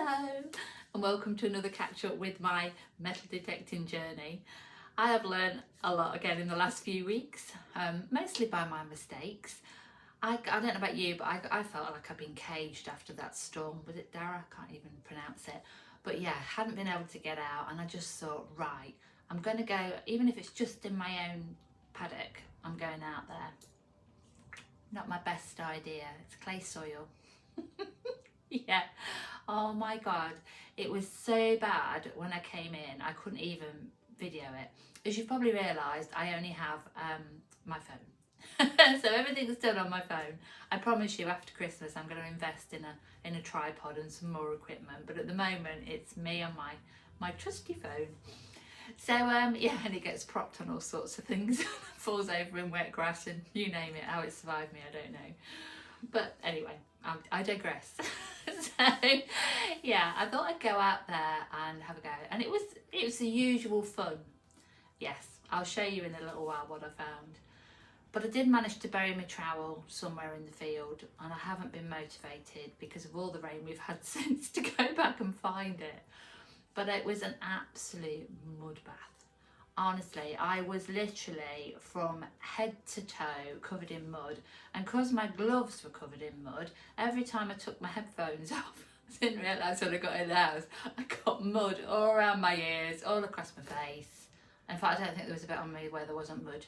Hello and welcome to another catch up with my metal detecting journey. I have learned a lot again in the last few weeks, mostly by my mistakes. I don't know about you, but I felt like I've been caged after that storm. Was it Dara? I can't even pronounce it. But yeah, hadn't been able to get out, and I just thought, right, I'm going to go, even if it's just in my own paddock, I'm going out there. Not my best idea. It's clay soil. Yeah. Oh my God. It was so bad when I came in. I couldn't even video it. As you've probably realised, I only have my phone. So everything's done on my phone. I promise you after Christmas I'm going to invest in a tripod and some more equipment. But at the moment it's me on my trusty phone. So yeah, and it gets propped on all sorts of things. Falls over in wet grass and you name it. How it survived me, I don't know. But anyway, I digress. So yeah, I thought I'd go out there and have a go, and it was the usual fun. Yes, I'll show you in a little while what I found. But I did manage to bury my trowel somewhere in the field, and I haven't been motivated because of all the rain we've had since to go back and find it. But it was an absolute mud bath. Honestly, I was literally from head to toe covered in mud, and because my gloves were covered in mud, every time I took my headphones off, I didn't realise when I got in the house, I got mud all around my ears, all across my face. In fact, I don't think there was a bit on me where there wasn't mud.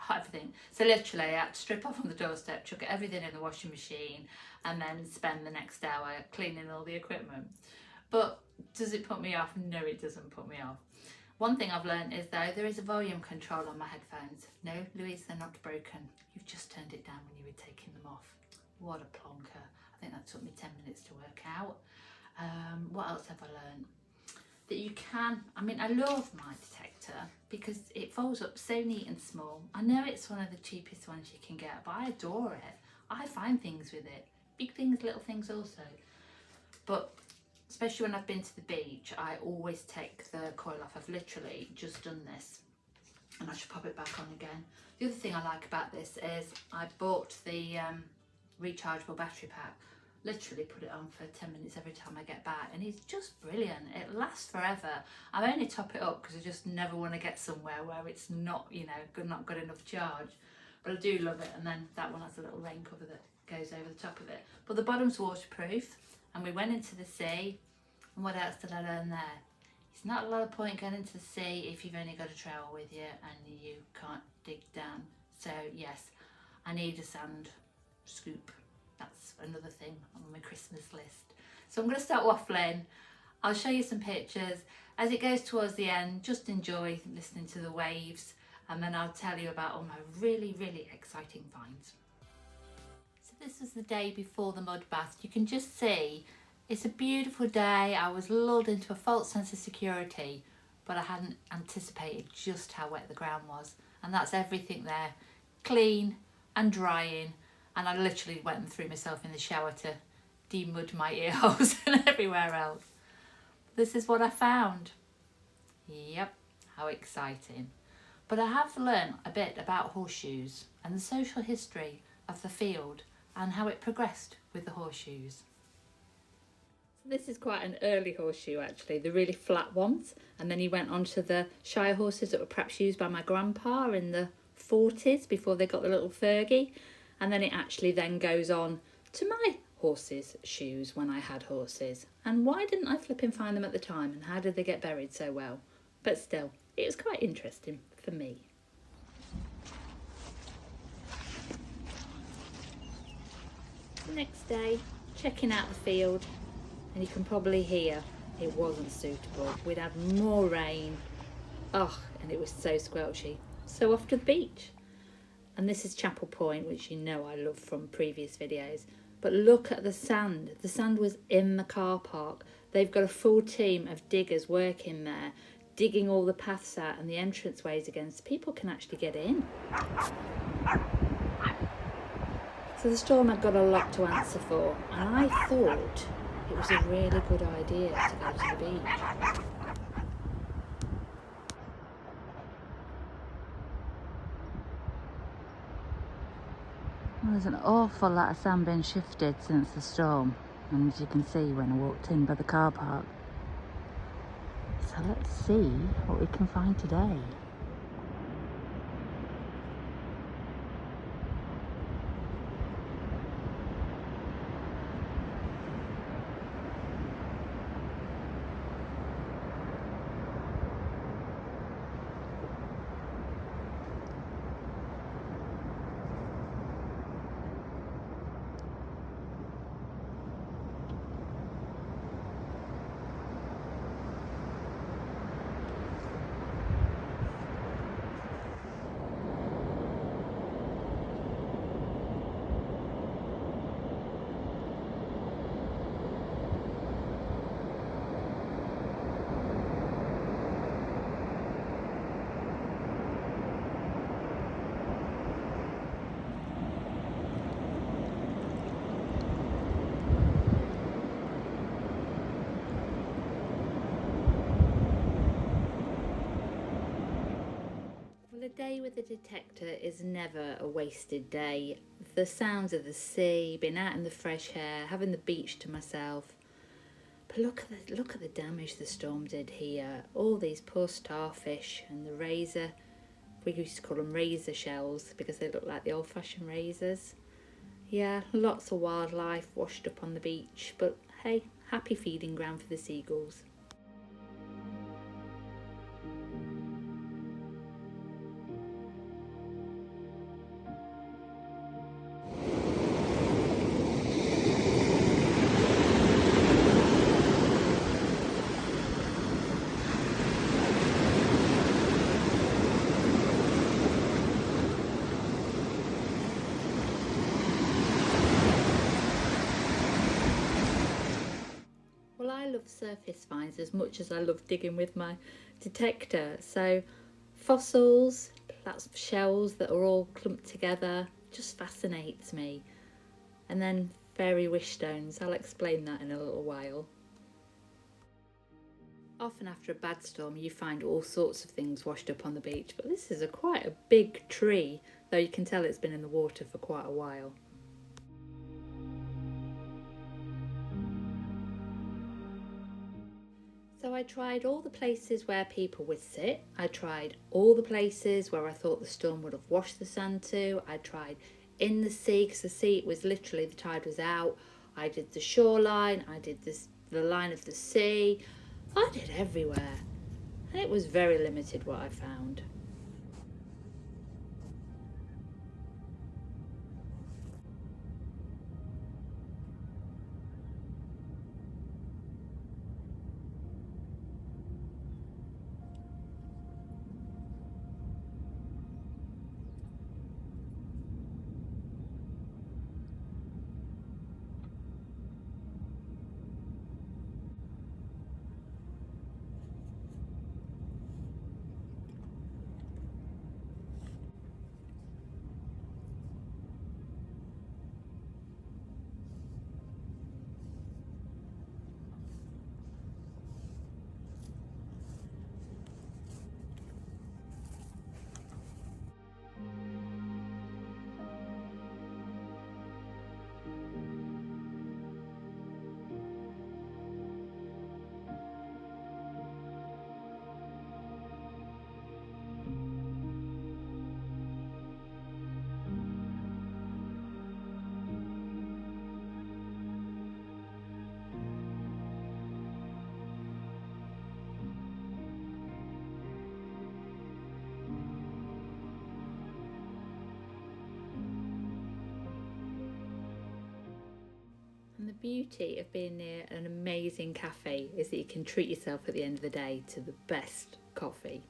Everything. So literally I had to strip off on the doorstep, chuck everything in the washing machine, and then spend the next hour cleaning all the equipment. But does it put me off? No, it doesn't put me off. One thing I've learned is though, there is a volume control on my headphones. No, Louise, they're not broken. You've just turned it down when you were taking them off. What a plonker. I think that took me 10 minutes to work out. What else have I learned? That you can, I mean, I love my detector because it folds up so neat and small. I know it's one of the cheapest ones you can get, but I adore it. I find things with it. Big things, little things also. But especially when I've been to the beach, I always take the coil off. I've literally just done this, and I should pop it back on again. The other thing I like about this is I bought the rechargeable battery pack. Literally put it on for 10 minutes every time I get back, and it's just brilliant. It lasts forever. I only top it up because I just never want to get somewhere where it's not, you know, not good enough charge. But I do love it. And then that one has a little rain cover that goes over the top of it. But the bottom's waterproof. And we went into the sea, and what else did I learn there? It's not a lot of point going into the sea if you've only got a trowel with you and you can't dig down. So yes, I need a sand scoop. That's another thing on my Christmas list. So I'm going to start waffling. I'll show you some pictures. As it goes towards the end, just enjoy listening to the waves, and then I'll tell you about all my really, really exciting finds. This was the day before the mud bath. You can just see it's a beautiful day. I was lulled into a false sense of security, but I hadn't anticipated just how wet the ground was. And that's everything there, clean and drying. And I literally went and threw myself in the shower to de-mud my ear holes and everywhere else. This is what I found. Yep, how exciting. But I have learned a bit about horseshoes and the social history of the field and how it progressed with the horseshoes. So this is quite an early horseshoe actually, the really flat ones, and then he went on to the Shire horses that were perhaps used by my grandpa in the 40s before they got the little Fergie, and then it actually then goes on to my horses' shoes when I had horses. And why didn't I flipping find them at the time, and how did they get buried so well? But still, it was quite interesting for me. The next day, checking out the field, and you can probably hear it wasn't suitable. We'd had more rain, and it was so squelchy. So off to the beach. And this is Chapel Point, which you know I love from previous videos. But look at the sand. The sand was in the car park. They've got a full team of diggers working there, digging all the paths out and the entranceways again, so people can actually get in. So the storm had got a lot to answer for, and I thought it was a really good idea to go to the beach. Well, there's an awful lot of sand being shifted since the storm. And as you can see when I walked in by the car park. So let's see what we can find today. Well, a day with a detector is never a wasted day. The sounds of the sea, being out in the fresh air, having the beach to myself. But look at the damage the storm did here. All these poor starfish and the razor. We used to call them razor shells because they look like the old-fashioned razors. Yeah, lots of wildlife washed up on the beach, but hey, happy feeding ground for the seagulls. Well, I love surface finds as much as I love digging with my detector. So fossils, that's shells that are all clumped together, just fascinates me. And then fairy wish stones, I'll explain that in a little while. Often after a bad storm you find all sorts of things washed up on the beach, but this is quite a big tree, though you can tell it's been in the water for quite a while. So I tried all the places where people would sit. I tried all the places where I thought the storm would have washed the sand to. I tried in the sea, because the sea was literally, the tide was out. I did the shoreline, I did the line of the sea. I did everywhere. And it was very limited what I found. And the beauty of being near an amazing cafe is that you can treat yourself at the end of the day to the best coffee.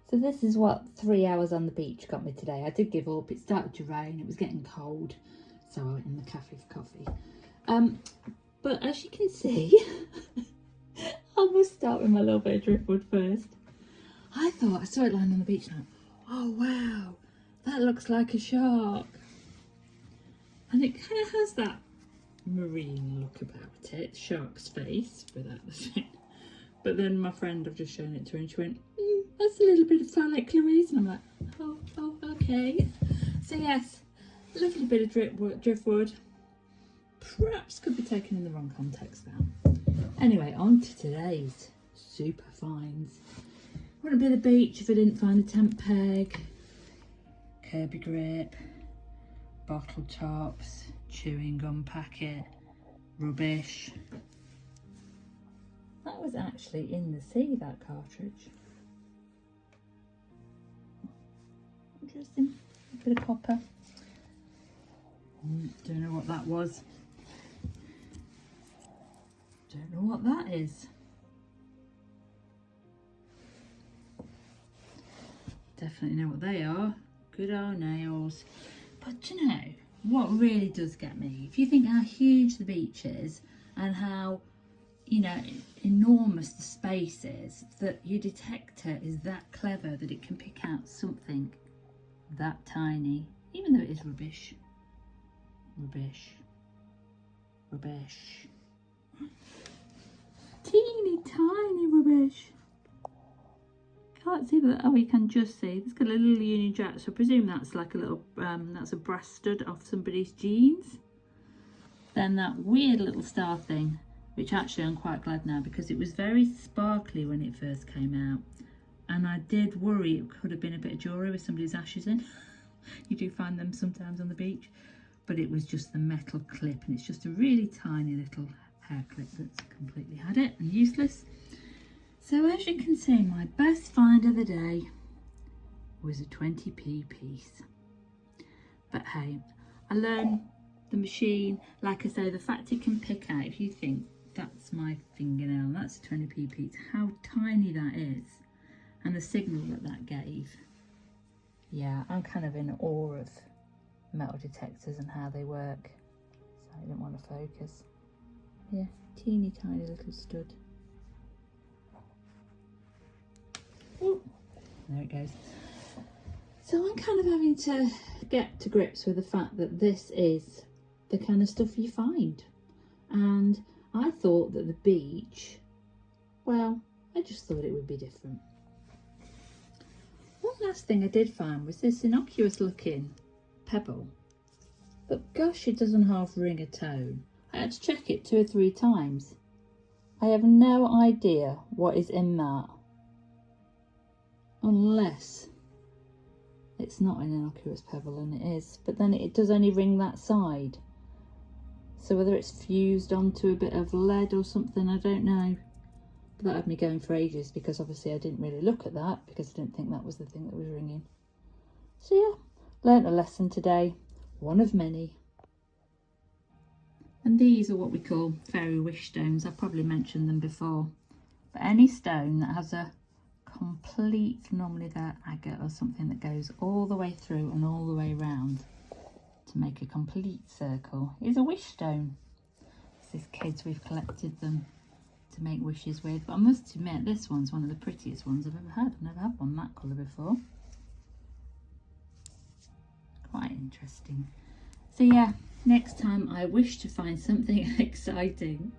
So this is what 3 hours on the beach got me today. I did give up. It started to rain. It was getting cold. So I went in the cafe for coffee. But as you can see, I must start with my little bit of driftwood first. I saw it lying on the beach and I went, oh wow, that looks like a shark. And it kind of has that marine look about it, shark's face without the fin. But then my friend, I've just shown it to her and she went, that's a little bit of sound like Clarice. And I'm like, oh, okay. So yes, Lovely bit of driftwood. Perhaps could be taken in the wrong context now. Anyway, on to today's super finds. Wouldn't be the beach if I didn't find a tent peg, Kirby grip, bottle tops, chewing gum packet, rubbish. That was actually in the sea, that cartridge. Interesting. A bit of copper. Don't know what that was. Don't know what that is. Definitely know what they are. Good old nails. But you know, what really does get me, if you think how huge the beach is and how, you know, enormous the space is, that your detector is that clever that it can pick out something that tiny, even though it is rubbish. Rubbish. Rubbish. Teeny tiny rubbish. Can't see that. Oh, you can just see. It's got a little Union Jack, so I presume that's like a little, that's a brass stud off somebody's jeans. Then that weird little star thing, which actually I'm quite glad now because it was very sparkly when it first came out. And I did worry it could have been a bit of jewellery with somebody's ashes in. You do find them sometimes on the beach. But it was just the metal clip, and it's just a really tiny little hair clip that's completely had it and useless. So as you can see, my best find of the day was a 20p piece. But hey, I learned the machine, like I say, the fact it can pick out, if you think that's my fingernail, that's a 20p piece, how tiny that is, and the signal that that gave. Yeah, I'm kind of in awe of metal detectors and how they work. So I didn't want to focus. Yeah, teeny tiny little stud. Oh, there it goes. So I'm kind of having to get to grips with the fact that this is the kind of stuff you find. And I thought that the beach, well, I just thought it would be different. One last thing I did find was this innocuous looking pebble, but gosh, it doesn't half ring a tone. I had to check it 2 or 3 times. I have no idea what is in that, unless it's not an innocuous pebble, and it is, but then it does only ring that side. So whether it's fused onto a bit of lead or something, I don't know. But that had me going for ages because obviously I didn't really look at that because I didn't think that was the thing that was ringing. So yeah, learnt a lesson today, one of many. And these are what we call fairy wish stones. I've probably mentioned them before. But any stone that has a complete, normally they're agate or something that goes all the way through and all the way round to make a complete circle is a wish stone. It's kids, we've collected them to make wishes with. But I must admit, this one's one of the prettiest ones I've ever had. I've never had one that colour before. Quite interesting. So yeah, next time I wish to find something exciting,